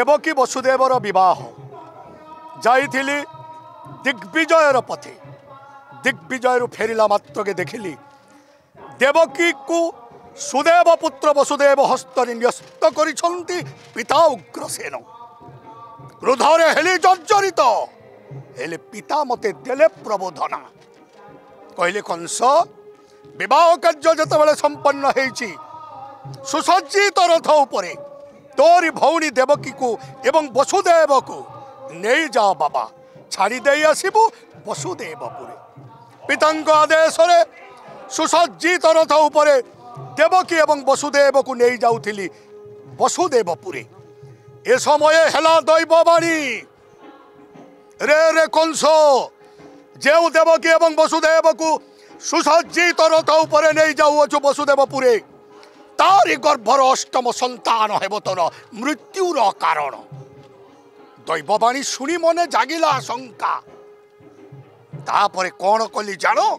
देवकी वसुदेवर विवाह जाइथिली दिग्विजयर पथे दिग्विजय फेरिला मात्र के देखिली देवकी को सुदेव पुत्र वसुदेव हस्तरे न्यस्त करिछंती पिता उग्रसेन क्रोधरे हेली जर्जरित हेले पिता मते देले प्रबोधना कहले कंस विवाह कार्य जतबेले संपन्न हेछि सुसज्जित रथ उपरे तोरी भौणी देवकी को एवं वसुदेव को नहीं जाओ बाबा छाड़ी दे आसबु वसुदेवपुरे पितांक आदेश सुसज्जित रथ उपरे देवकी एवं वसुदेव को नहीं जाऊली वसुदेवपुरे ए समय हेला दैववाणी रे रे कंस जो देवकी एवं वसुदेव को सुसज्जित रथ उपरे नहीं जाऊछु वसुदेवपुरे तारी गर्भर अष्टम संतान हेब तोर मृत्युर कारण दैववाणी शुणी मने जागिला आशंका तापरे कौन कली जानो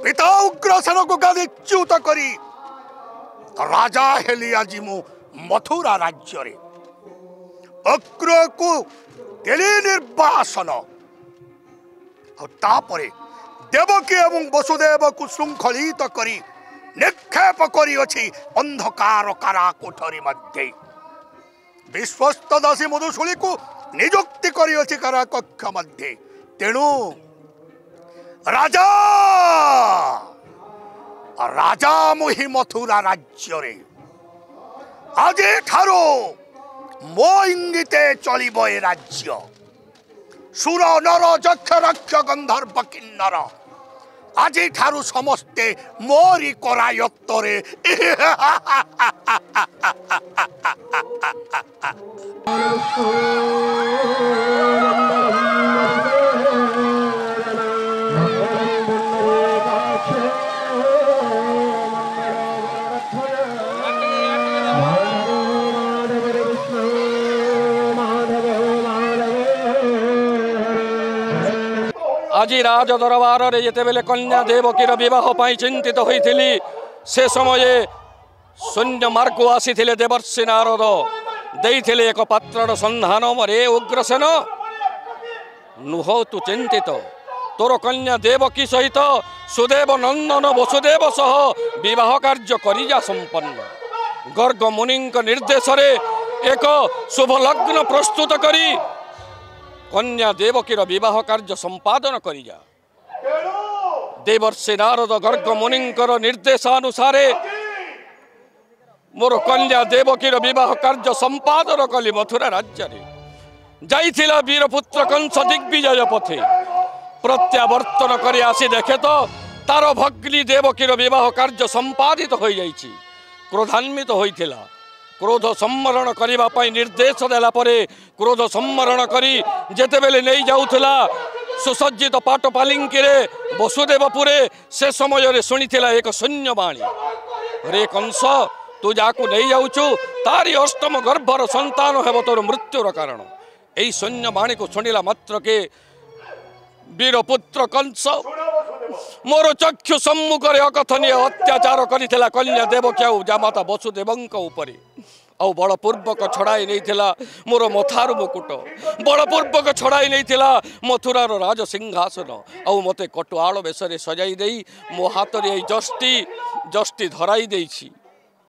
पिता उग्रसेन को गादीच्युत करी राजा हेली आज मु मथुरा राज्य रे अग्र को देली निर्वासन तापरे देवकी एवं वसुदेव को श्रृंखलित करी निक्षेप करी अछि अंधकार कारा कोठरी मध्य विश्वस्त दासी मधुशूली को नियुक्ति करी अछि कारा कक्ष मध्य तेणु राजा राजा मुहि मथुरा राज्य रे आज ठारो मो इंगिते चलिबो ए राज्य सुर नर यक्ष रक्ष गंधर्व किन्नर आज ठारू समस्ते मोरी करायत्तरे आज राज दरबार रे जेते बेले कन्या देवकीर विवाह पाई चिंतित होइथिली से समय शून्य मार्ग आसीथिले देवर्षि नारद देइथिले एक पात्रर संधान मरे उग्रसेन नुह तु चिंतित तोर कन्या देवकी सहित सुदेव नंदन वसुदेव सह विवाह कार्य करिजा संपन्न गर्ग मुनि निर्देश रे एक शुभ लग्न प्रस्तुत करी कन्या देवकीर विवाह कार्य संपादन करिजा देवर्षि नारद गर्ग मुनि निर्देशानुसार मोर कन्या देवकीर विवाह कार्य संपादन कली मथुरा राज्य रे जाइथिला वीरपुत्र कंस दिग्विजय पथे प्रत्यावर्तन करी आसी देखे तो तार भग्नी देवकीर विवाह कार्य संपादित हो जाइछि क्रोधान्वित होइथिला क्रोध सम्मरण करिबा पई निर्देश देला परे क्रोध सम्मरण करी जेते बेले नहीं जाउथला सुसज्जित पाट पालिंकी रे वसुदेवपुरे से समय रे सुनिथिला एक शून्यवाणी रे कंस तू जाकू नहीं जाउछु तारी अष्टम गर्भर संतान हेब तोर मृत्युर कारण एई शून्यवाणी को सुनिला मात्र के वीरपुत्र कंस मोर चक्षु सम्मुख अकथनीय अत्याचार करिथिला कन्या देवकी आउ जामाता वसुदेवंक उपरे आउ बलपूर्वक छड़ाई नहीं मोर मथार मुकुट बलपूर्वक छड़ाई नहीं मथुरार राज सिंहासन आउ मते कटुआल बेसरे सजाई दे मो हाथ रे जष्टी धराई देछि